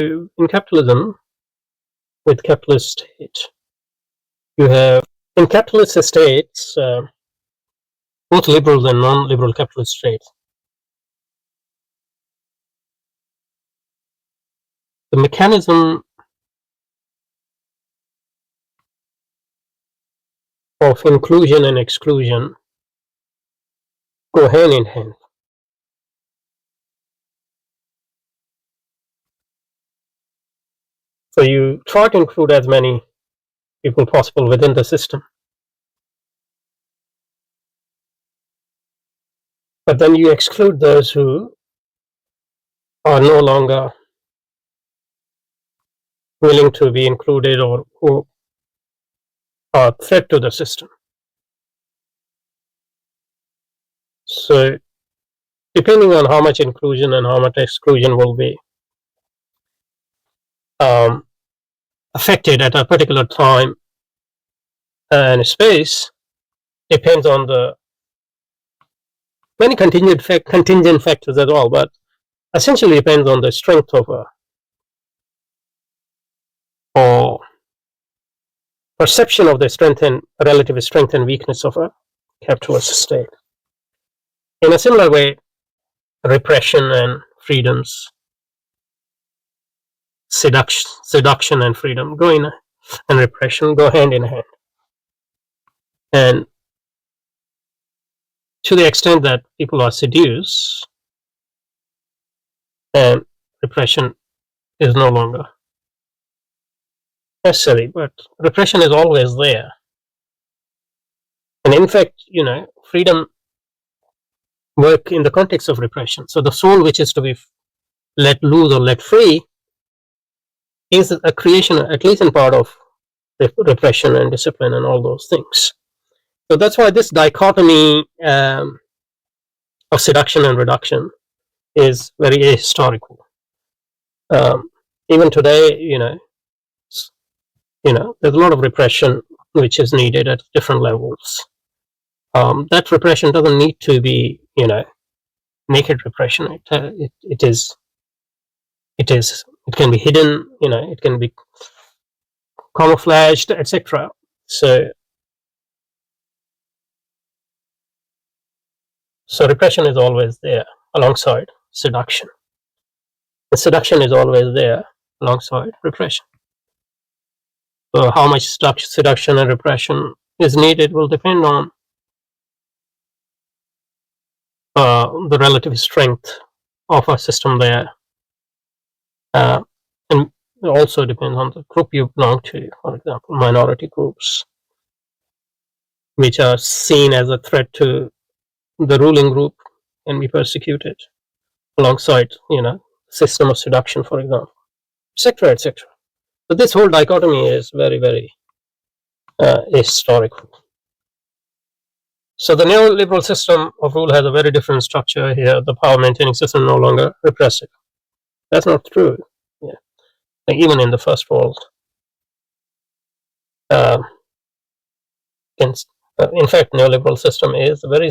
in capitalism, with capitalist state, you have in capitalist states both liberal and non-liberal capitalist states. The mechanism of inclusion and exclusion go hand in hand. So you try to include as many people possible within the system, but then you exclude those who are no longer willing to be included or who are a threat to the system. So depending on how much inclusion and how much exclusion will be affected at a particular time and space depends on the many contingent factors as well, but essentially depends on the strength of or perception of the strength and relative strength and weakness of a capitalist state. In a similar way, repression and freedoms, seduction and freedom and repression go hand in hand. And to the extent that people are seduced, and repression is no longer necessary, but repression is always there. And in fact, freedom work in the context of repression. So the soul which is to be let loose or let free is a creation, at least in part, of repression and discipline and all those things. So that's why this dichotomy of seduction and reduction is very historical. Even today, there's a lot of repression which is needed at different levels. That repression doesn't need to be, naked repression. It can be hidden, it can be camouflaged, etc. So repression is always there alongside seduction. The seduction is always there alongside repression. So how much seduction and repression is needed will depend on the relative strength of a system there, and it also depends on the group you belong to. For example, minority groups, which are seen as a threat to the ruling group, can be persecuted alongside, system of seduction, for example, etc., etc. So this whole dichotomy is very, very historical. So the neoliberal system of rule has a very different structure here. The power maintaining system no longer repressive. That's not true. Yeah. Like even in the first world. In fact, neoliberal system is very